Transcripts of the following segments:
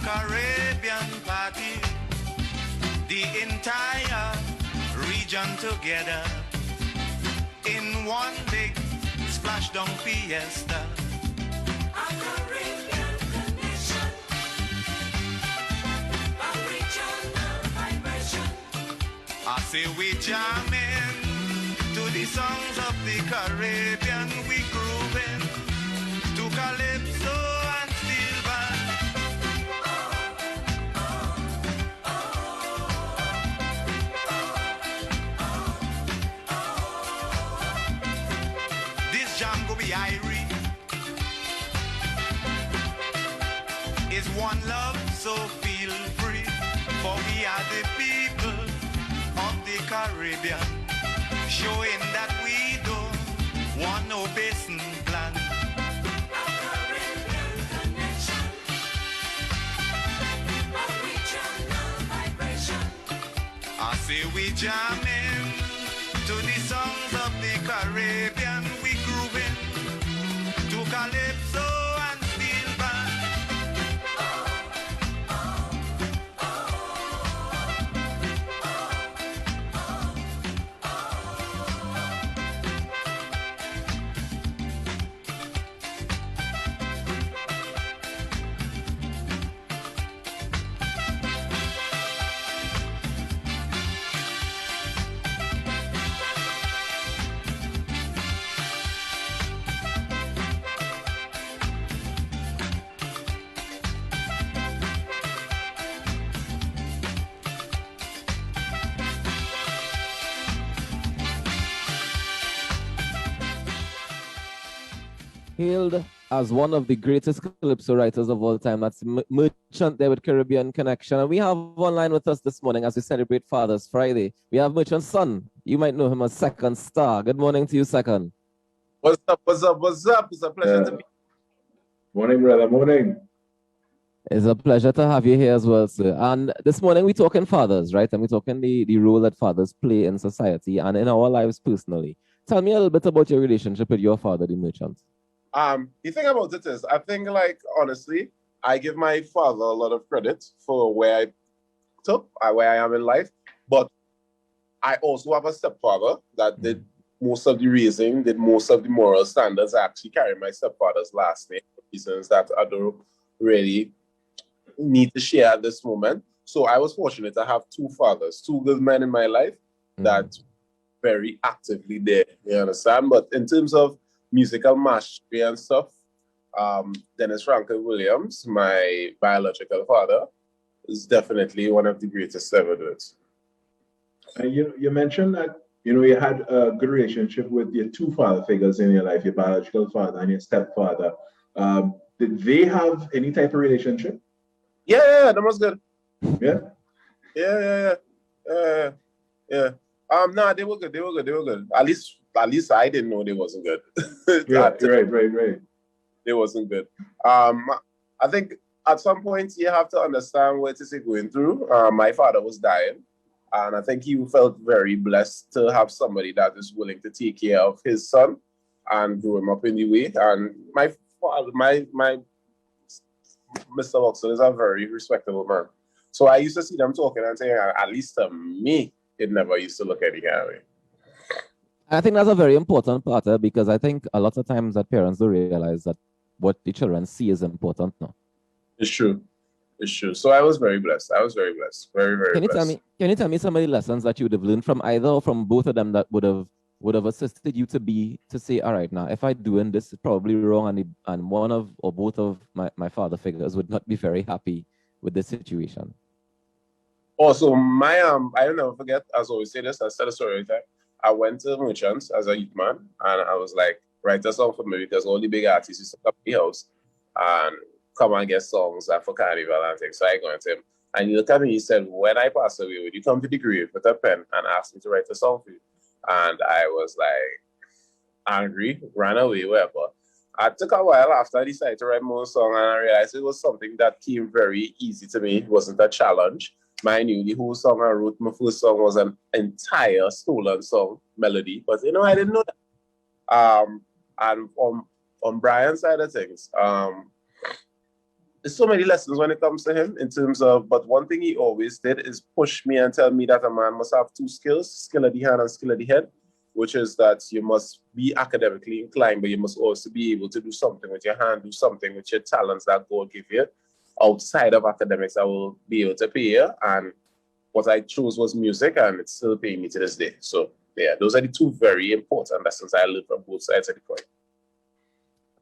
Caribbean party, the entire region together in one big splashdown fiesta. A Caribbean connection, a regional vibration. I say we jamming to the songs of the Caribbean, we grooving to calypso and steel band. This jam go be irie. Is one love, so feel free. For we are the people of the Caribbean, showing that we don't want no basin plan. A Caribbean connection, a regional vibration. I say we jamming to the songs of the Caribbean, we grooving to calypso and steel band. Hailed as one of the greatest calypso writers of all time. That's Merchant there with Caribbean Connection. And we have online with us this morning as we celebrate Father's Friday. We have Merchant's son. You might know him as Sekon Star. Good morning to you, Sekon. What's up? What's up? What's up? It's a pleasure to be. Morning, brother. Morning. It's a pleasure to have you here as well, sir. And this morning we're talking fathers, right? And we're talking the role that fathers play in society and in our lives personally. Tell me a little bit about your relationship with your father, the Merchant. The thing about it is, I think, like, honestly, I give my father a lot of credit for where I am in life. But I also have a stepfather that did most of the raising, did most of the moral standards. I actually carry my stepfather's last name for reasons that I don't really need to share at this moment. So I was fortunate to have two fathers, two good men in my life that very actively there, you understand? But in terms of musical mastery and stuff, Dennis Franklin Williams, my biological father, is definitely one of the greatest ever do it. You mentioned that you had a good relationship with your two father figures in your life, your biological father and your stepfather. Did they have any type of relationship? Yeah, that was good. Yeah. Yeah. No, they were good. They were good. At least I didn't know they wasn't good. Right. They wasn't good. I think at some point you have to understand what is he going through. My father was dying, and I think he felt very blessed to have somebody that is willing to take care of his son and grow him up in the way. And my father, my Mr. Watson is a very respectable man. So I used to see them talking and saying, at least to me, it never used to look any kind of way. I think that's a very important part because I think a lot of times that parents don't realize that what the children see is important now. It's true. So I was very blessed. Very, very blessed. Can you tell me some of the lessons that you would have learned from either or from both of them that would have assisted you to say, all right, now if I doing this, it's probably wrong, and one of or both of my father figures would not be very happy with this situation. Also, I'll never forget, as I always say this, I said a story every time. I went to Merchants as a youth man, and I was like, write a song for me because all the big artists used to come to the house and come and get songs for Carnival and things. So I go to him, and he looked at me, he said, when I pass away, would you come to the grave with a pen and ask me to write a song for you? And I was like, angry, ran away, whatever. It took a while after I decided to write more song, and I realized it was something that came very easy to me. It wasn't a challenge. Mind you, the whole song I wrote, my first song was an entire stolen song melody, but I didn't know that. And on Brian's side of things, there's so many lessons when it comes to him in terms of, but one thing he always did is push me and tell me that a man must have two skills, skill of the hand and skill of the head, which is that you must be academically inclined, but you must also be able to do something with your hand, do something with your talents that God give you outside of academics that will be able to pay you. And what I chose was music, and it's still paying me to this day. So yeah, those are the two very important lessons I learned from both sides of the coin.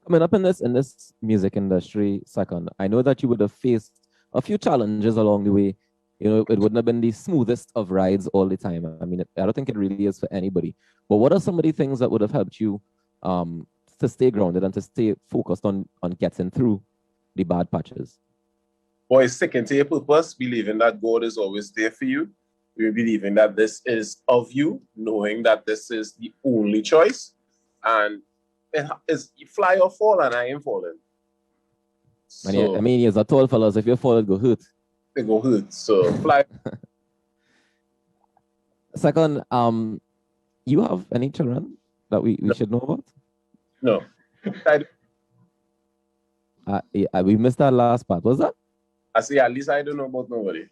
Coming up in this music industry, Sekon, I know that you would have faced a few challenges along the way. You know, it wouldn't have been the smoothest of rides all the time. I mean, I don't think it really is for anybody. But what are some of the things that would have helped you to stay grounded and to stay focused on getting through the bad patches? Boy, sticking to your purpose, believing that God is always there for you. You're believing that this is of you, knowing that this is the only choice. And it is fly or fall, and I ain't falling. And So, I mean, as a tall fellas, if you fall, it go hurt. it go hurt. So fly. Second, you have any children that we should know about? No. Yeah, we missed that last part. Was that? I say, at least I don't know about nobody.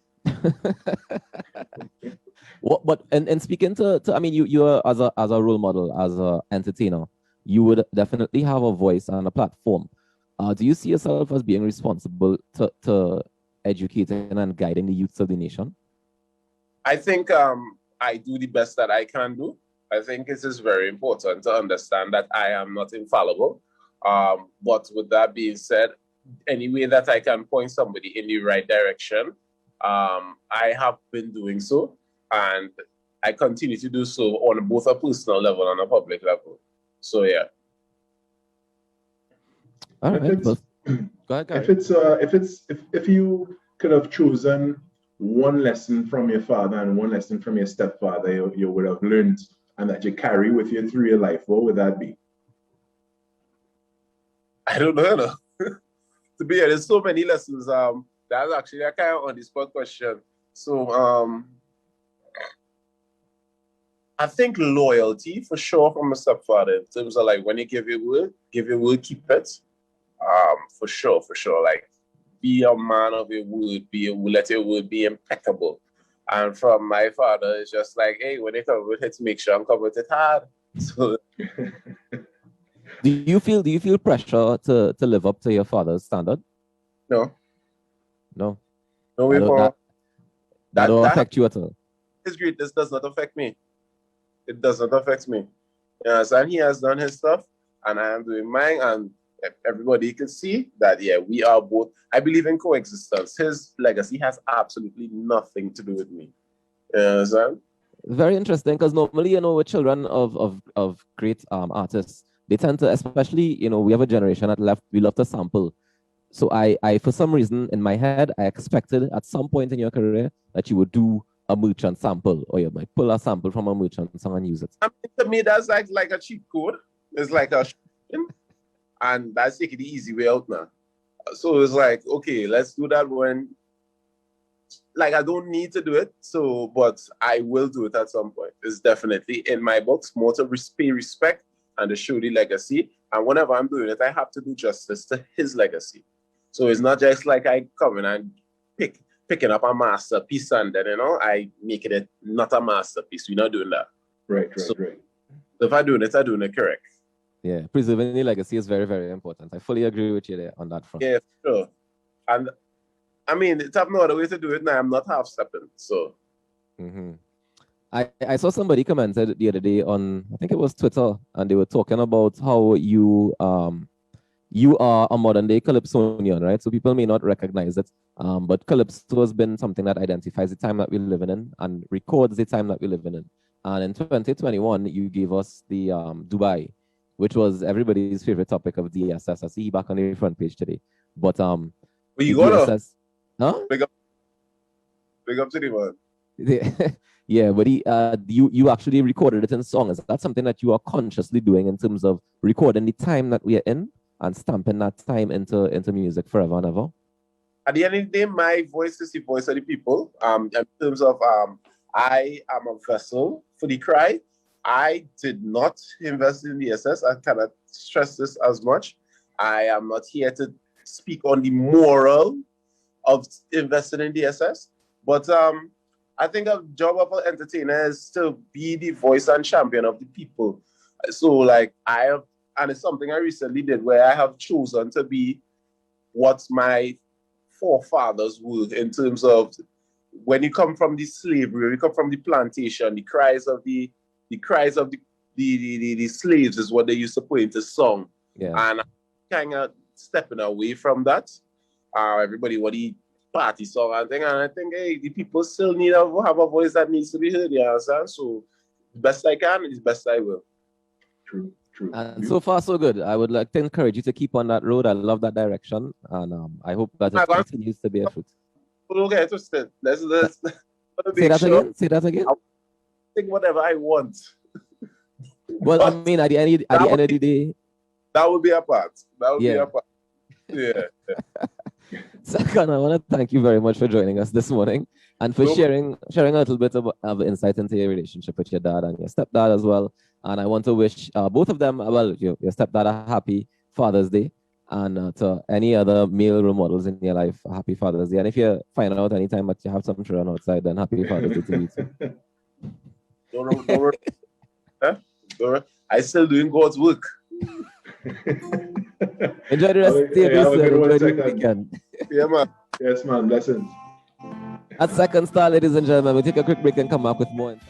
What? But and speaking to I mean, you are as a role model, as a entertainer, you would definitely have a voice and a platform. Do you see yourself as being responsible to educating and guiding the youths of the nation? I think I do the best that I can do. I think it is very important to understand that I am not infallible. But with that being said, any way that I can point somebody in the right direction, I have been doing so, and I continue to do so on both a personal level and a public level. So yeah. All If right. it's- Go ahead. If you could have chosen one lesson from your father and one lesson from your stepfather you would have learned and that you carry with you through your life, what would that be? I don't know. To be honest, there's so many lessons. That's actually a kind of on the spot question. So I think loyalty for sure from a stepfather in terms of like when you give your word, keep it. For sure. Like be a man of your word, let your word be impeccable. And from my father, it's just like, hey, when they come with it, make sure I'm covered with it hard. So Do you feel pressure to live up to your father's standard? no. No. No way for That don't affect you at all. his greatness does not affect me. It does not affect me. Yes, and he has done his stuff, and I am doing mine, and everybody can see that, yeah, we are both. I believe in coexistence. His legacy has absolutely nothing to do with me. You understand? Very interesting, because normally, with children of great artists, they tend to, especially, we have a generation that we love to sample. So I for some reason in my head, I expected at some point in your career that you would do a merchant sample, or you might pull a sample from a merchant song and use it. I mean, to me, that's like a cheat code. It's like a and that's taking the easy way out now. So it's like, okay, let's do that when, like, I don't need to do it, but I will do it at some point. It's definitely in my books, more to pay respect and to show the legacy. And whenever I'm doing it, I have to do justice to his legacy. So it's not just like I come in and picking up a masterpiece and then, I make it not a masterpiece. We're not doing that. Right. So if I'm doing it correct. Yeah, preserving the legacy is very, very important. I fully agree with you there on that front. Yeah, sure. And I mean, it's no other way to do it now. I'm not half stepping. So Mm-hmm. I saw somebody commented the other day on, I think it was Twitter, and they were talking about how you are a modern day Calypsonian, right? So people may not recognize it, but Calypso has been something that identifies the time that we're living in and records the time that we're living in. And in 2021, you gave us the Dubai, which was everybody's favorite topic of DSS. I see you back on the front page today. But where you go to? DSS, huh? Big up to the man. Yeah, but you actually recorded it in song. Is that something that you are consciously doing in terms of recording the time that we are in and stamping that time into music forever and ever? At the end of the day, my voice is the voice of the people. In terms of I am a vessel for the cry. I did not invest in the SS. I cannot stress this as much. I am not here to speak on the moral of investing in DSS. But I think a job of an entertainer is to be the voice and champion of the people. So like I have, and it's something I recently did where I have chosen to be what my forefathers were in terms of when you come from the slavery, you come from the plantation, the cries of the slaves is what they used to put into song. Yeah. And kind of stepping away from that. Everybody what the party song and thing, and I think hey, the people still need to have a voice that needs to be heard, you understand? So the best I can is best I will. True. And so far, so good. I would like to encourage you to keep on that road. I love that direction, and I hope that it continues to bear fruit. Okay, interested. Let's Say that again. Say that again. I'll think whatever I want. Well, I mean, at the end of the day, that would be a part. That would be Yeah. a part. Yeah. Sekon, I want to thank you very much for joining us this morning and for No. sharing a little bit of insight into your relationship with your dad and your stepdad as well. And I want to wish both of them, well, your stepdad a happy Father's Day, and to any other male role models in your life, a happy Father's Day. And if you find out anytime that you have some children outside, then happy Father's Day to you too. Don't worry. Huh? Don't worry. I still doing God's work. Enjoy the rest of your day, Have a sir. good one, Enjoy the Sekon. weekend. Yeah, man. Yes, man. Blessings. At Second Star, ladies and gentlemen, we take a quick break and come back with more insight.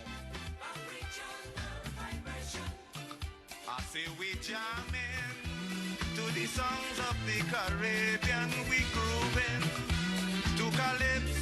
I say we jamming to the songs of the Caribbean. We grooving to calypso.